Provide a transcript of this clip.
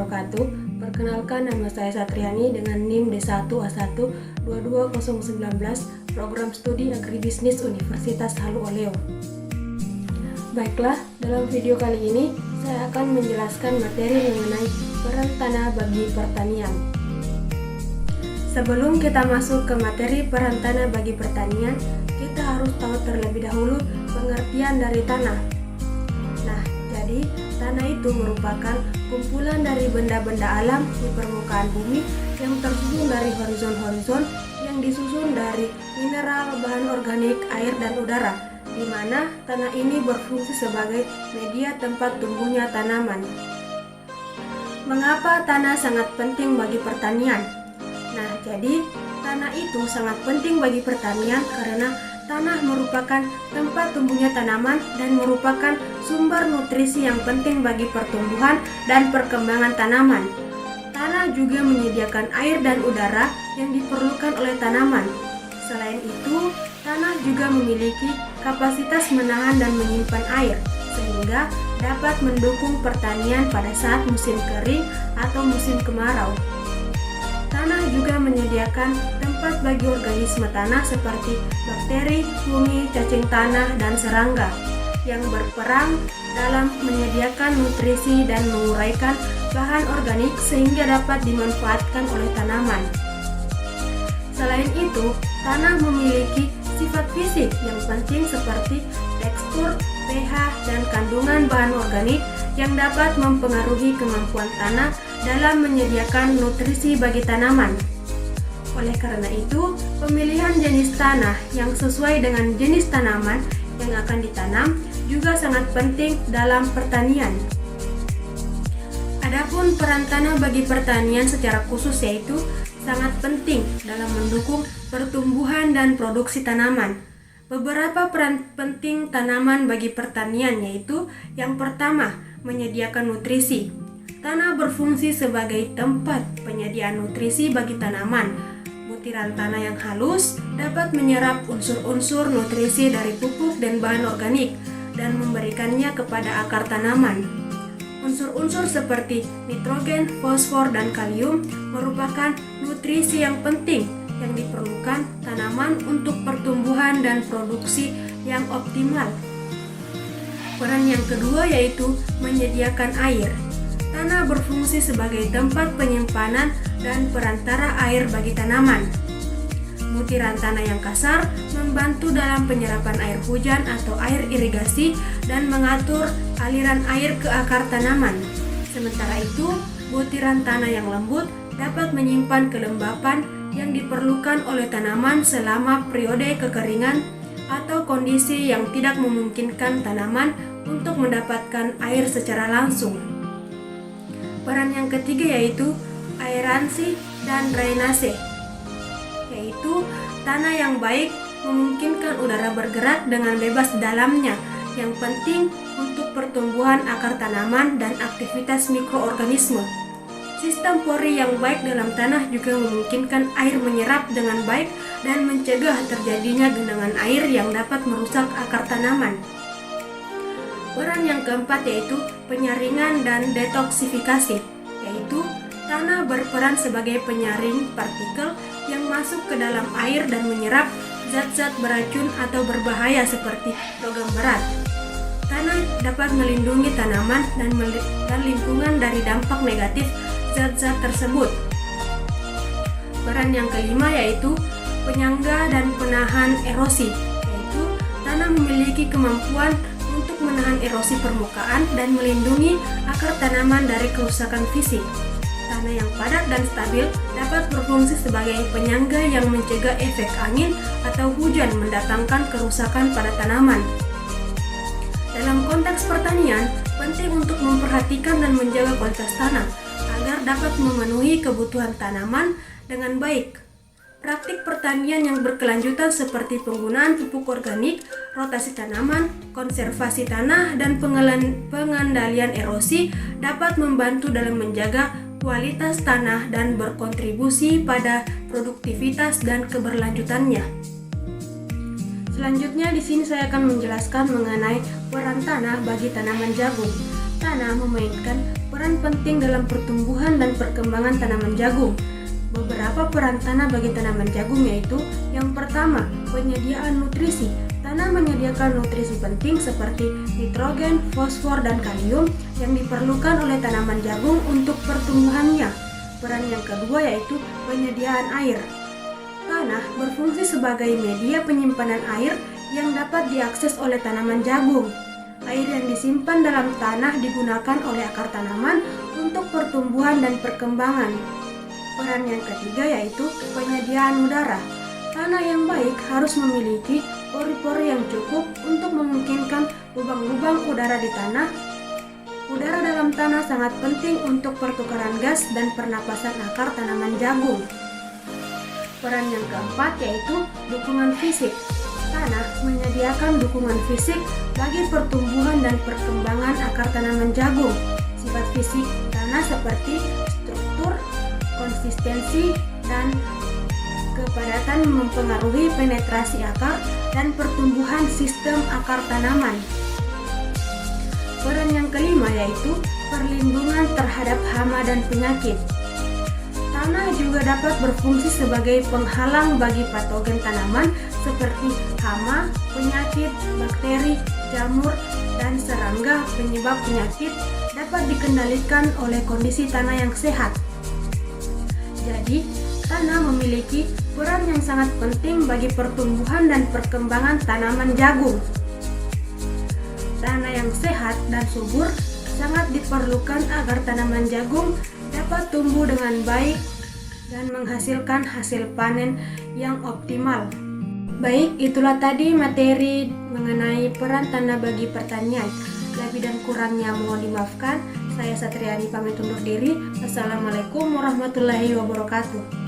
wabarakatuh. Perkenalkan, nama saya Satriani dengan NIM D1A1 22019, Program Studi Agribisnis Universitas Halu Oleo. Baiklah, dalam video kali ini saya akan menjelaskan materi mengenai peran tanah bagi pertanian. Sebelum kita masuk ke materi peran tanah bagi pertanian, kita harus tahu terlebih dahulu pengertian dari tanah. Nah, jadi tanah itu merupakan kumpulan dari benda-benda alam di permukaan bumi yang tersusun dari horizon-horizon yang disusun dari mineral, bahan organik, air, dan udara, di mana tanah ini berfungsi sebagai media tempat tumbuhnya tanaman. Mengapa tanah sangat penting bagi pertanian? Nah, jadi tanah itu sangat penting bagi pertanian karena tanah merupakan tempat tumbuhnya tanaman dan merupakan sumber nutrisi yang penting bagi pertumbuhan dan perkembangan tanaman. Tanah juga menyediakan air dan udara yang diperlukan oleh tanaman. Selain itu, tanah juga memiliki kapasitas menahan dan menyimpan air, sehingga dapat mendukung pertanian pada saat musim kering atau musim kemarau. Tanah juga menyediakan tempat bagi organisme tanah seperti bakteri, fungi, cacing tanah, dan serangga yang berperan dalam menyediakan nutrisi dan menguraikan bahan organik sehingga dapat dimanfaatkan oleh tanaman. Selain itu, tanah memiliki sifat fisik yang penting seperti tekstur, pH, dan kandungan bahan organik yang dapat mempengaruhi kemampuan tanah dalam menyediakan nutrisi bagi tanaman. Oleh karena itu, pemilihan jenis tanah yang sesuai dengan jenis tanaman yang akan ditanam juga sangat penting dalam pertanian. Adapun peran tanah bagi pertanian secara khusus yaitu sangat penting dalam mendukung pertumbuhan dan produksi tanaman. Beberapa peran penting tanaman bagi pertanian yaitu yang pertama, menyediakan nutrisi. Tanah berfungsi sebagai tempat penyediaan nutrisi bagi tanaman. Butiran tanah yang halus dapat menyerap unsur-unsur nutrisi dari pupuk dan bahan organik dan memberikannya kepada akar tanaman. Unsur-unsur seperti nitrogen, fosfor, dan kalium merupakan nutrisi yang penting yang diperlukan tanaman untuk pertumbuhan dan produksi yang optimal. Peran yang kedua yaitu menyediakan air. Tanah berfungsi sebagai tempat penyimpanan dan perantara air bagi tanaman. Butiran tanah yang kasar membantu dalam penyerapan air hujan atau air irigasi dan mengatur aliran air ke akar tanaman. Sementara itu, butiran tanah yang lembut dapat menyimpan kelembapan yang diperlukan oleh tanaman selama periode kekeringan atau kondisi yang tidak memungkinkan tanaman untuk mendapatkan air secara langsung. Peran yang ketiga yaitu aeransi dan drainase, yaitu tanah yang baik memungkinkan udara bergerak dengan bebas di dalamnya, yang penting untuk pertumbuhan akar tanaman dan aktivitas mikroorganisme. Sistem pori yang baik dalam tanah juga memungkinkan air menyerap dengan baik dan mencegah terjadinya genangan air yang dapat merusak akar tanaman. Peran yang keempat yaitu penyaringan dan detoksifikasi, yaitu tanah berperan sebagai penyaring partikel yang masuk ke dalam air dan menyerap zat-zat beracun atau berbahaya seperti logam berat. Tanah dapat melindungi tanaman dan lingkungan dari dampak negatif zat-zat tersebut. Peran yang kelima yaitu penyangga dan penahan erosi, yaitu tanah memiliki kemampuan untuk menahan erosi permukaan dan melindungi akar tanaman dari kerusakan fisik. Tanah yang padat dan stabil dapat berfungsi sebagai penyangga yang mencegah efek angin atau hujan mendatangkan kerusakan pada tanaman. Dalam konteks pertanian, penting untuk memperhatikan dan menjaga kualitas tanah agar dapat memenuhi kebutuhan tanaman dengan baik. Praktik pertanian yang berkelanjutan seperti penggunaan pupuk organik, rotasi tanaman, konservasi tanah, dan pengendalian erosi dapat membantu dalam menjaga kualitas tanah dan berkontribusi pada produktivitas dan keberlanjutannya. Selanjutnya di sini saya akan menjelaskan mengenai peran tanah bagi tanaman jagung. Tanah memainkan Peran penting dalam pertumbuhan dan perkembangan tanaman jagung. Beberapa peran tanah bagi tanaman jagung yaitu: yang pertama, penyediaan nutrisi. Tanah menyediakan nutrisi penting seperti nitrogen, fosfor, dan kalium yang diperlukan oleh tanaman jagung untuk pertumbuhannya. Peran yang kedua yaitu penyediaan air. Tanah berfungsi sebagai media penyimpanan air yang dapat diakses oleh tanaman jagung. Air yang disimpan dalam tanah digunakan oleh akar tanaman untuk pertumbuhan dan perkembangan. Peran yang ketiga yaitu penyediaan udara. Tanah yang baik harus memiliki pori-pori yang cukup untuk memungkinkan lubang-lubang udara di tanah. Udara dalam tanah sangat penting untuk pertukaran gas dan pernapasan akar tanaman jagung. Peran yang keempat yaitu dukungan fisik. Tanah menyediakan dukungan fisik bagi pertumbuhan dan perkembangan akar tanaman jagung. Sifat fisik tanah seperti struktur, konsistensi, dan kepadatan mempengaruhi penetrasi akar dan pertumbuhan sistem akar tanaman. Peran yang kelima yaitu perlindungan terhadap hama dan penyakit. Tanah juga dapat berfungsi sebagai penghalang bagi patogen tanaman seperti hama, penyakit, bakteri, jamur, dan serangga penyebab penyakit dapat dikendalikan oleh kondisi tanah yang sehat. Jadi, tanah memiliki peran yang sangat penting bagi pertumbuhan dan perkembangan tanaman jagung. Tanah yang sehat dan subur sangat diperlukan agar tanaman jagung dapat tumbuh dengan baik dan menghasilkan hasil panen yang optimal. Baik, itulah tadi materi mengenai peran tanah bagi pertanian. Lebih dan kurangnya mohon dimaafkan. Saya Satriani pamit undur diri. Assalamualaikum warahmatullahi wabarakatuh.